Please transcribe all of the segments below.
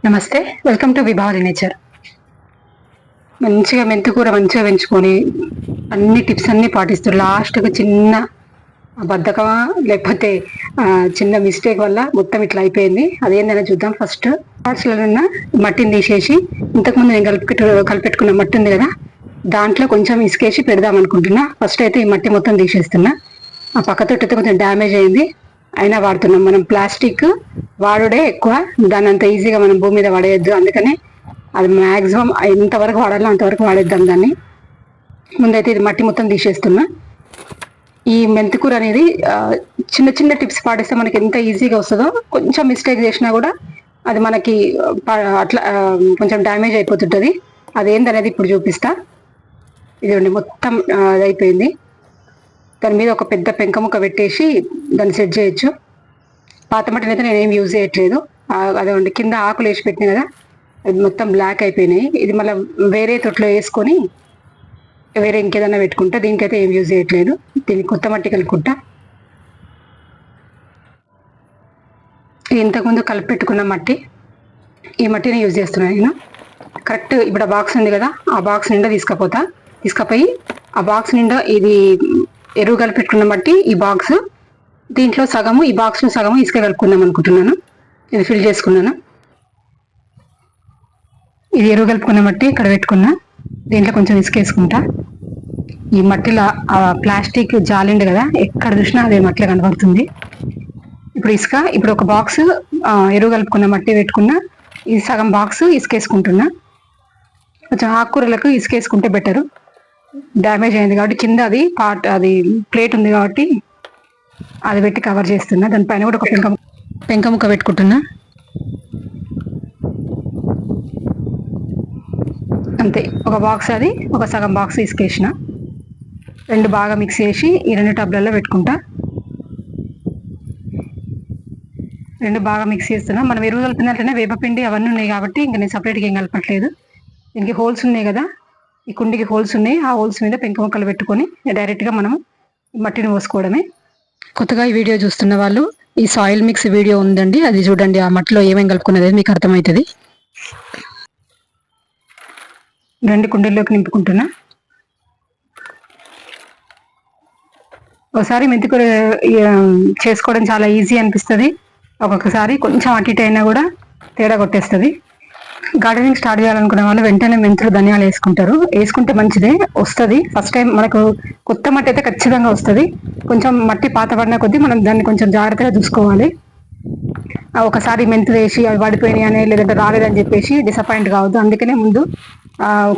నమస్తే, welcome to Vibhavari nature. మంచిగా మెంతికూర మంచిగా పెంచుకొని అన్ని టిప్స్ అన్ని పాటిస్తారు. లాస్ట్కి చిన్న బద్ధకమా లేకపోతే చిన్న మిస్టేక్ వల్ల మొత్తం ఇట్లా అయిపోయింది. అదేంటనే చూద్దాం. ఫస్ట్ పార్ట్స్లో ఉన్న మట్టిని తీసేసి ఇంతకుముందు నేను కలిపెట్టుకున్న మట్టి ఉంది కదా, దాంట్లో కొంచెం ఇసుకేసి పెడదాం అనుకుంటున్నా. ఫస్ట్ అయితే ఈ మట్టి మొత్తం తీసేస్తున్నా. ఆ పక్కతోటి అయితే కొంచెం డ్యామేజ్ అయింది, అయినా వాడుతున్నాం. మనం ప్లాస్టిక్ వాడుడే ఎక్కువ, దాన్ని అంత ఈజీగా మనం భూమి మీద పడేయద్దు. అందుకని అది మ్యాక్సిమం ఎంతవరకు వాడాలో అంతవరకు వాడేద్దాం దాన్ని. ముందైతే ఇది మట్టి మొత్తం తీసేస్తున్నా. ఈ మెంతికూర అనేది చిన్న చిన్న టిప్స్ పాటిస్తే మనకి ఎంత ఈజీగా వస్తుందో, కొంచెం మిస్టేక్ చేసినా కూడా అది మనకి అట్లా కొంచెం డ్యామేజ్ అయిపోతుంటుంది. అదేందనేది ఇప్పుడు చూపిస్తా. ఇదిగోండి మొత్తం అది అయిపోయింది. దాని మీద ఒక పెద్ద పెంక ముక్క పెట్టేసి దాన్ని సెట్ చేయొచ్చు. పాత మట్టిని అయితే నేనేం యూజ్ చేయట్లేదు. అదేండి కింద ఆకులు వేసి పెట్టినా కదా, అది మొత్తం బ్లాక్ అయిపోయినాయి. ఇది మళ్ళీ వేరే తొట్లో వేసుకొని వేరే ఇంకేదన్నా పెట్టుకుంటా. దీనికైతే ఏం యూజ్ చేయట్లేదు. దీనికి కొత్త మట్టి కలుపుకుంటా. ఇంతకుముందు కలిపి పెట్టుకున్న మట్టి, ఈ మట్టిని యూజ్ చేస్తున్నాను నేను. కరెక్ట్ ఇప్పుడు ఆ బాక్స్ ఉంది కదా, ఆ బాక్స్ నిండా తీసుకపోయి ఆ బాక్స్ నిండా ఇది ఎరువు కలిపి పెట్టుకున్న మట్టి, ఈ బాక్స్ దీంట్లో సగము, ఈ బాక్స్లో సగము ఇసుక కలుపుకుందాం అనుకుంటున్నాను. ఇది ఫిల్ చేసుకున్నాను. ఇది ఎరువు కలుపుకున్న మట్టి ఇక్కడ పెట్టుకున్నా. దీంట్లో కొంచెం ఇసుక వేసుకుంటా. ఈ మట్టిలో ఆ ప్లాస్టిక్ జాలిండు కదా, ఎక్కడ చూసినా అదే మట్టిలో కనబడుతుంది. ఇప్పుడు ఇసుక, ఇప్పుడు ఒక బాక్స్ ఎరువు కలుపుకున్న మట్టి పెట్టుకున్నా. ఇది సగం బాక్స్ ఇసుక వేసుకుంటున్నా. కొంచెం ఆకుకూరలకు ఇసుక వేసుకుంటే బెటరు. డ్యామేజ్ అయింది కాబట్టి కింద అది ప్లేట్ ఉంది కాబట్టి అది పెట్టి కవర్ చేస్తున్నా. దానిపైన కూడా ఒక పెంక ముక్క పెట్టుకుంటున్నా. అంతే, ఒక బాక్స్ అది, ఒక సగం బాక్స్ ఇసుకేసిన. రెండు బాగా మిక్స్ చేసి ఈ రెండు టబ్లలో పెట్టుకుంటా. రెండు బాగా మిక్స్ చేస్తున్నా. మనం ఎరువు కలిపినట్లనే వేపపిండి అవన్నీ ఉన్నాయి కాబట్టి ఇంకా నేను సపరేట్గా ఏం కలపట్లేదు. దీనికి హోల్స్ ఉన్నాయి కదా, ఈ కుండికి హోల్స్ ఉన్నాయి. ఆ హోల్స్ మీద పెంక ముక్కలు పెట్టుకొని డైరెక్ట్గా మనం మట్టిని పోసుకోవడమే. కొత్తగా ఈ వీడియో చూస్తున్న వాళ్ళు ఈ సాయిల్ మిక్స్ వీడియో ఉందండి, అది చూడండి. ఆ మట్టిలో ఏమేమి కలుపుకున్నది మీకు అర్థమవుతుంది. రెండు కుండీల్లోకి నింపుకుంటున్నా. ఒకసారి మెంతికూర చేసుకోవడం చాలా ఈజీ అనిపిస్తుంది, ఒక్కొక్కసారి కొంచెం అటు ఇటు అయినా కూడా తేడా కొట్టేస్తుంది. గార్డెనింగ్ స్టార్ట్ చేయాలనుకునే వాళ్ళు వెంటనే మెంతులు, ధనియాలు వేసుకుంటే మంచిదే, వస్తుంది. ఫస్ట్ టైం మనకు కొత్త మట్టి అయితే ఖచ్చితంగా వస్తుంది. కొంచెం మట్టి పాత పడిన కొద్దీ మనం దాన్ని కొంచెం జాగ్రత్తగా చూసుకోవాలి. ఒకసారి మెంతులు వేసి అవి పడిపోయినాయి అని లేదంటే రాలేదని చెప్పేసి డిసప్పాయింట్ కావద్దు. అందుకనే ముందు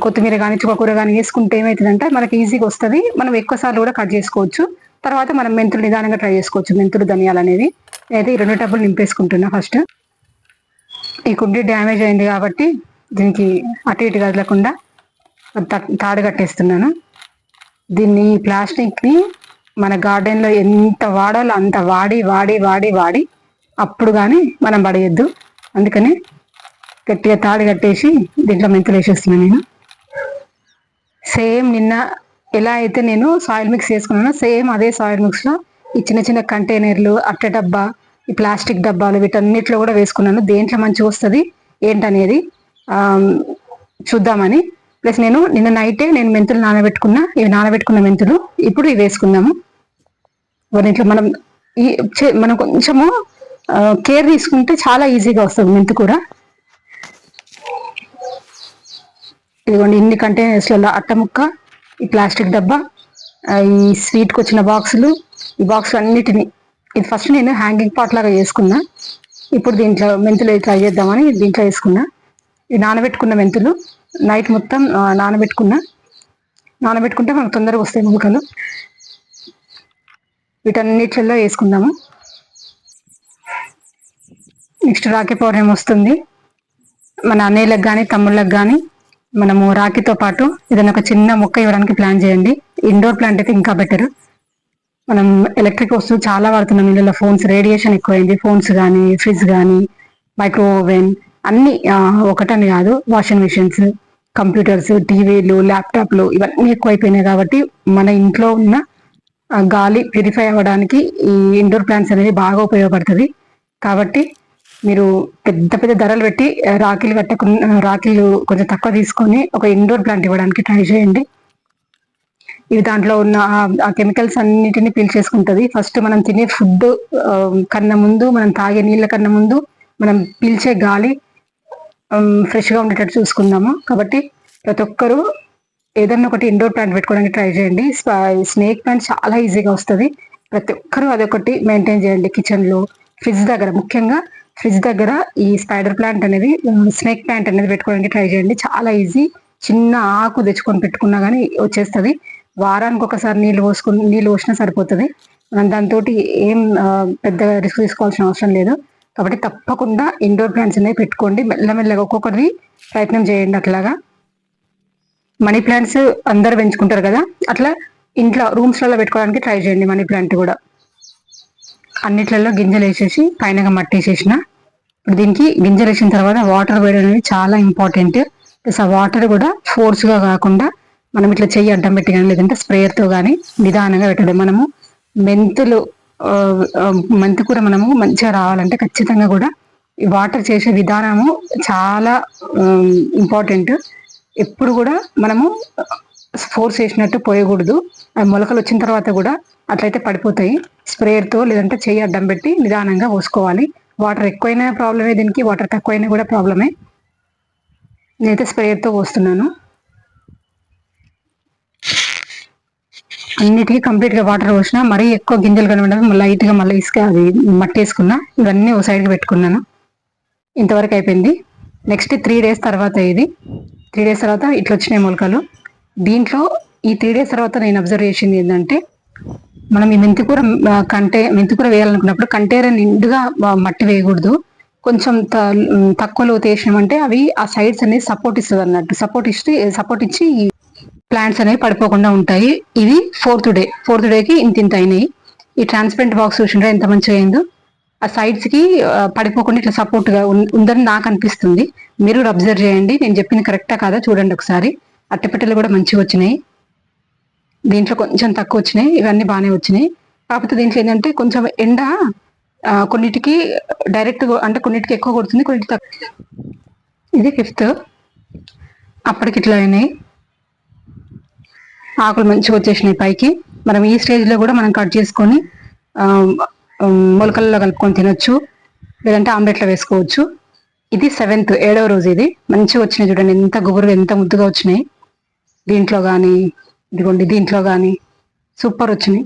కొత్తిమీర కానీ చుక్కకూర కానీ వేసుకుంటే ఏమవుతుందంటే మనకి ఈజీగా వస్తుంది. మనం ఎక్కువసార్లు కూడా కట్ చేసుకోవచ్చు. తర్వాత మనం మెంతులు నిదానంగా ట్రై చేసుకోవచ్చు. మెంతులు, ధనియాలు అనేది అయితే ఈ రెండు టబ్బులు నింపేసుకుంటున్నా. ఫస్ట్ ఈ కుండీ డ్యామేజ్ అయింది కాబట్టి దీనికి అటు ఇటు కదలకుండా తాడు కట్టేస్తున్నాను. దీన్ని ప్లాస్టిక్ని మన గార్డెన్లో ఎంత వాడాలో అంత వాడి వాడి వాడి వాడి అప్పుడు కానీ మనం పడేయద్దు. అందుకని గట్టిగా తాడు కట్టేసి దీంట్లో మెంతులు వేసేస్తున్నాను నేను. సేమ్ నిన్న ఎలా అయితే నేను సాయిల్ మిక్స్ చేసుకున్నానో సేమ్ అదే సాయిల్ మిక్స్లో ఈ చిన్న చిన్న కంటైనర్లు, అట్ట డబ్బా, ఈ ప్లాస్టిక్ డబ్బాలు వీటన్నిటిలో కూడా వేసుకున్నాను. దేంట్లో మంచిగా వస్తుంది ఏంటనేది చూద్దామని. ప్లస్ నిన్న నైటే మెంతులు నానబెట్టుకున్న మెంతులు ఇప్పుడు ఇవి వేసుకుందాము. దీంట్లో మనం కొంచెము కేర్ తీసుకుంటే చాలా ఈజీగా వస్తుంది మెంతికూర. ఇదిగోండి ఇన్ని కంటైనర్స్లలో అట్ట ముక్క, ఈ ప్లాస్టిక్ డబ్బా, ఈ స్వీట్కి వచ్చిన బాక్సులు, ఈ బాక్సులు అన్నిటినీ ఇది ఫస్ట్ నేను హ్యాంగింగ్ పాట్ లాగా చేసుకున్నా. ఇప్పుడు దీంట్లో మెంతులు ట్రై చేద్దామని దీంట్లో వేసుకున్నా. ఈ నానబెట్టుకున్న మెంతులు నైట్ మొత్తం నానబెట్టుకుంటే మనకు తొందరగా వస్తాయి మొలకలు. వీటన్నిటిలో వేసుకుందాము. నెక్స్ట్ రాఖీ పౌర్ణమి వస్తుంది. మన అన్నయ్యలకు కానీ తమ్ముళ్ళకి కానీ మనము రాఖీతో పాటు ఏదైనా ఒక చిన్న మొక్క ఇవ్వడానికి ప్లాన్ చేయండి. ఇండోర్ ప్లాంట్ అయితే ఇంకా బెటర్. మనం ఎలక్ట్రిక్ వస్తువులు చాలా వాడుతున్నాం ఇళ్ళలో. ఫోన్స్ రేడియేషన్ ఎక్కువైంది. ఫోన్స్ కానీ, ఫ్రిడ్జ్ కానీ, మైక్రో ఓవెన్ అన్నీ ఒకటని కాదు, వాషింగ్ మిషన్స్, కంప్యూటర్స్, టీవీలు, ల్యాప్టాప్లు ఇవన్నీ ఎక్కువైపోయినాయి. కాబట్టి మన ఇంట్లో ఉన్న గాలి ప్యూరిఫై అవ్వడానికి ఈ ఇండోర్ ప్లాంట్స్ అనేది బాగా ఉపయోగపడుతుంది. కాబట్టి మీరు పెద్ద పెద్ద ధరలు పెట్టి రాఖీలు కొంచెం తక్కువ తీసుకొని ఒక ఇండోర్ ప్లాంట్ ఇవ్వడానికి ట్రై చేయండి. ఇవి దాంట్లో ఉన్న ఆ కెమికల్స్ అన్నిటిని పీల్చేసుకుంటది. ఫస్ట్ మనం తినే ఫుడ్ కన్నా ముందు, మనం తాగే నీళ్ళ కన్నా ముందు మనం పీల్చే గాలి ఫ్రెష్గా ఉండేటట్టు చూసుకుందాము. కాబట్టి ప్రతి ఒక్కరూ ఏదన్నా ఒకటి ఇండోర్ ప్లాంట్ పెట్టుకోవడానికి ట్రై చేయండి. స్నేక్ ప్లాంట్ చాలా ఈజీగా వస్తుంది. ప్రతి ఒక్కరూ అదొకటి మెయింటైన్ చేయండి. కిచెన్లో, ఫ్రిడ్జ్ దగ్గర, ముఖ్యంగా ఫ్రిడ్జ్ దగ్గర ఈ స్పైడర్ ప్లాంట్ అనేది, స్నేక్ ప్లాంట్ అనేది పెట్టుకోవడానికి ట్రై చేయండి. చాలా ఈజీ. చిన్న ఆకు తెచ్చుకొని పెట్టుకున్నా కానీ వచ్చేస్తుంది. వారానికి ఒకసారి నీళ్ళు పోసినా సరిపోతుంది. మనం దాంతో ఏం పెద్దగా రిస్క్ తీసుకోవాల్సిన అవసరం లేదు. కాబట్టి తప్పకుండా ఇండోర్ ప్లాంట్స్ అనేవి పెట్టుకోండి. మెల్లమెల్లగా ఒక్కొక్కరి ప్రయత్నం చేయండి. అట్లాగా మనీ ప్లాంట్స్ అందరు పెంచుకుంటారు కదా, అట్లా ఇంట్లో రూమ్స్లలో పెట్టుకోవడానికి ట్రై చేయండి. మనీ ప్లాంట్ కూడా అన్నిట్లలో గింజలు వేసేసి పైన మట్టి వేసేసిన. ఇప్పుడు దీనికి గింజలు వేసిన తర్వాత వాటర్ వేయడం అనేది చాలా ఇంపార్టెంట్. ప్లస్ ఆ వాటర్ కూడా ఫోర్స్గా కాకుండా మనం ఇట్లా చెయ్యి అడ్డం పెట్టి కానీ, లేదంటే స్ప్రేయర్తో కానీ నిదానంగా పెట్టడం. మనము మెంతి కూర మనము మంచిగా రావాలంటే ఖచ్చితంగా కూడా ఈ వాటర్ చేసే విధానము చాలా ఇంపార్టెంట్. ఎప్పుడు కూడా మనము ఫోర్స్ చేసినట్టు పోయకూడదు. మొలకలు వచ్చిన తర్వాత కూడా అట్లయితే పడిపోతాయి. స్ప్రేయర్తో లేదంటే చెయ్యి అడ్డం పెట్టి నిదానంగా పోసుకోవాలి. వాటర్ ఎక్కువైనా ప్రాబ్లమే దీనికి, వాటర్ తక్కువైనా కూడా ప్రాబ్లమే. నేనైతే స్ప్రేయర్తో పోస్తున్నాను. అన్నిటికీ కంప్లీట్గా వాటర్ పోసిన, మరీ ఎక్కువ గింజలు కనబడదు. లైట్గా మళ్ళీ ఇసుక అది మట్టి వేసుకున్నా. ఇవన్నీ ఓ సైడ్కి పెట్టుకున్నాను. ఇంతవరకు అయిపోయింది. నెక్స్ట్ 3 days తర్వాత, ఇది 3 days తర్వాత ఇట్లా వచ్చినాయి మొలకలు. దీంట్లో ఈ 3 days తర్వాత నేను అబ్జర్వ్ చేసింది ఏంటంటే, మనం ఈ మెంతికూర వేయాలనుకున్నప్పుడు కంటైనర్ నిండుగా మట్టి వేయకూడదు. కొంచెం తక్కువ లోతు వేసినామంటే అవి ఆ సైడ్స్ అనేది సపోర్ట్ ఇస్తుంది అన్నట్టు. సపోర్ట్ ఇచ్చి ప్లాంట్స్ అనేవి పడిపోకుండా ఉంటాయి. ఇది 4th డేకి ఇంత అయినాయి. ఈ ట్రాన్స్పరెంట్ బాక్స్ చూసినా ఎంత మంచిగా అయిందో. ఆ సైడ్స్ కి పడిపోకుండా ఇట్లా సపోర్ట్ గా ఉందని నాకు అనిపిస్తుంది. మీరు అబ్జర్వ్ చేయండి, నేను చెప్పింది కరెక్టా కాదా చూడండి ఒకసారి. అట్టపెట్టెలు కూడా మంచిగా వచ్చినాయి. దీంట్లో కొంచెం తక్కువ వచ్చినాయి, ఇవన్నీ బాగానే వచ్చినాయి. కాకపోతే దీంట్లో ఏంటంటే కొంచెం ఎండ కొన్నిటికి డైరెక్ట్, అంటే కొన్నిటికి ఎక్కువ కొడుతుంది, కొన్నిటికి తక్కువ. ఇది 5th. అప్పటికి ఇట్లా అయినాయి. ఆకులు మంచిగా వచ్చేసినాయి పైకి. మనం ఈ స్టేజ్లో కూడా మనం కట్ చేసుకొని మొలకల్లో కలుపుకొని తినొచ్చు, లేదంటే ఆమ్లెట్లో వేసుకోవచ్చు. ఇది 7వ రోజు. ఇది మంచిగా వచ్చినాయి చూడండి, ఎంత గుబురుగా ఎంత ముద్దుగా వచ్చినాయి. దీంట్లో కానీ, ఇదిగోండి దీంట్లో కానీ సూపర్ వచ్చినాయి.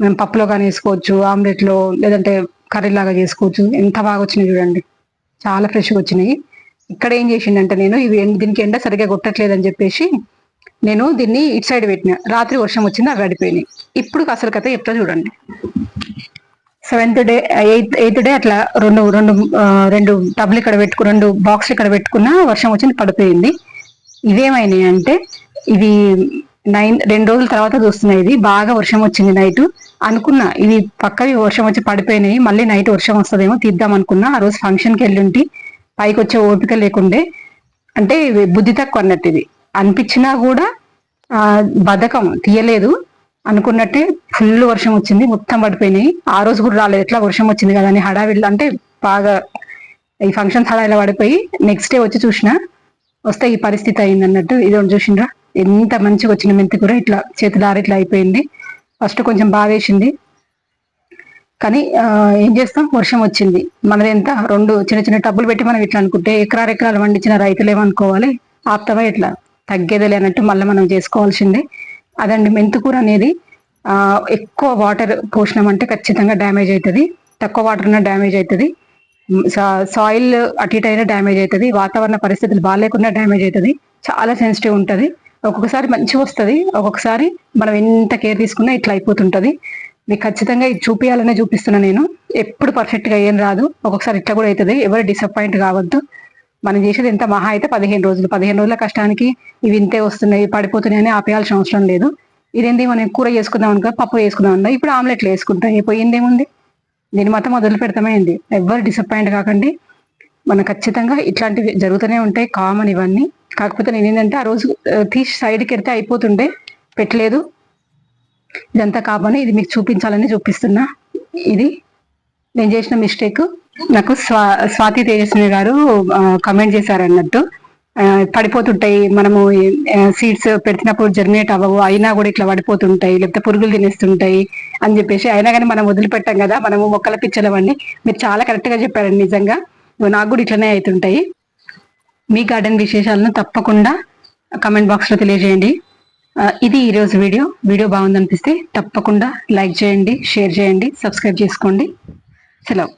మనం పప్పులో కానీ వేసుకోవచ్చు, ఆమ్లెట్లో, లేదంటే కర్రీలాగా చేసుకోవచ్చు. ఎంత బాగా వచ్చినాయి చూడండి, చాలా ఫ్రెష్గా వచ్చినాయి. ఇక్కడ ఏం చేసిండంటే, నేను దీనికి ఎండ సరిగ్గా కొట్టట్లేదని చెప్పేసి నేను దీన్ని ఇటు సైడ్ పెట్టిన. రాత్రి వర్షం వచ్చింది, అవి గడిపోయినాయి. ఇప్పుడు అసలు కథ చెప్తా చూడండి. 8th డే అట్లా రెండు టబ్లు ఇక్కడ 2 బాక్స్లు ఇక్కడ పెట్టుకున్నా, వర్షం వచ్చింది, పడిపోయింది. ఇవేమైనాయి అంటే, ఇది 2 రోజుల తర్వాత చూస్తున్నాయి. ఇది బాగా వర్షం వచ్చింది నైట్ అనుకున్నా. ఇది పక్కవి వర్షం వచ్చి పడిపోయినాయి. మళ్ళీ నైట్ వర్షం వస్తుందేమో తీద్దాం అనుకున్నా. ఆ రోజు ఫంక్షన్కి వెళ్ళుంటి, పైకి వచ్చే ఓపిక లేకుండే. అంటే బుద్ధి తక్కువ అన్నట్టు. ఇది అనిపించినా కూడా బద్ధకం తీయలేదు. అనుకున్నట్టే ఫుల్ వర్షం వచ్చింది, మొత్తం పడిపోయినాయి. ఆ రోజు కూడా రాలేదు, ఎట్లా వర్షం వచ్చింది కదా అని హడావిడి, అంటే బాగా ఈ ఫంక్షన్స్ హడావిడిలో పడిపోయి నెక్స్ట్ డే వచ్చి చూసినా, వస్తే ఈ పరిస్థితి అయింది అన్నట్టు. ఇది చూసిండ్రా ఎంత మంచిగా వచ్చిన మెంతి కూర. ఇట్లా చేతులారి ఇట్లా అయిపోయింది. ఫస్ట్ కొంచెం బాగా వేసింది, కానీ ఏం చేస్తాం, వర్షం వచ్చింది. మనది ఎంత 2 చిన్న చిన్న టబ్బులు పెట్టి మనం ఇట్లా అనుకుంటే, ఎకరాలు పండించిన రైతులు ఏమనుకోవాలి, ఆప్తవా ఇట్లా తగ్గేదేలే అన్నట్టు మళ్ళీ మనం చేసుకోవాల్సిందే. అదండి, మెంతికూర అనేది ఎక్కువ వాటర్ పోసినామంటే ఖచ్చితంగా డ్యామేజ్ అవుతుంది. తక్కువ వాటర్ ఉన్న డ్యామేజ్ అవుతుంది. సాయిల్ అటు ఇటు అయినా డ్యామేజ్ అవుతుంది. వాతావరణ పరిస్థితులు బాగాలేకుండా డ్యామేజ్ అవుతుంది. చాలా సెన్సిటివ్ ఉంటుంది. ఒక్కొక్కసారి మంచిగా వస్తుంది, ఒక్కొక్కసారి మనం ఎంత కేర్ తీసుకున్నా ఇట్లా అయిపోతుంటుంది. మీకు ఖచ్చితంగా ఇది చూపించాలనే చూపిస్తున్నా నేను. ఎప్పుడు పర్ఫెక్ట్గా ఏం రాదు, ఒక్కొక్కసారి ఇట్లా కూడా అవుతుంది. ఎవరు డిసప్పాయింట్ కావద్దు. మనం చేసేది ఎంత మహా అయితే 15 రోజుల కష్టానికి ఇవి ఇంతే వస్తున్నాయి, పడిపోతున్నాయి అని ఆపేయాల్సిన అవసరం లేదు. ఇదేంటి, మనం కూర చేసుకుందాం అనుకో, పప్పు చేసుకుందాం అనుకో, ఇప్పుడు ఆమ్లెట్లు వేసుకుంటాం, పోయిందేముంది, దీని మొత్తం మొదలు పెడతామైంది. ఎవరు డిసప్పాయింట్ కాకండి. మనం ఖచ్చితంగా ఇట్లాంటివి జరుగుతూనే ఉంటాయి, కామన్ ఇవన్నీ. కాకపోతే నేను ఏంటంటే ఆ రోజు తీసి సైడ్కి వెళ్తే అయిపోతుండే, పెట్టలేదు. ఇదంతా కామన్, ఇది మీకు చూపించాలని చూపిస్తున్నా. ఇది నేను చేసిన మిస్టేక్. నాకు స్వాతి తేజస్విని గారు కమెంట్ చేశారు అన్నట్టు, పడిపోతుంటాయి మనము సీడ్స్ పెట్టినప్పుడు జర్మినేట్ అవ్వవు, అయినా కూడా ఇట్లా పడిపోతుంటాయి, లేకపోతే పురుగులు తినేస్తుంటాయి అని చెప్పేసి. అయినా కానీ మనం వదిలిపెట్టాం కదా, మనము మొక్కల పిచ్చలవండి. మీరు చాలా కరెక్ట్ గా చెప్పారండి, నిజంగా నాకు కూడా ఇట్లనే అవుతుంటాయి. మీ గార్డెన్ విశేషాలను తప్పకుండా కమెంట్ బాక్స్ లో తెలియజేయండి. ఇది ఈరోజు వీడియో బాగుందనిపిస్తే తప్పకుండా లైక్ చేయండి, షేర్ చేయండి, సబ్స్క్రైబ్ చేసుకోండి. సెలవు.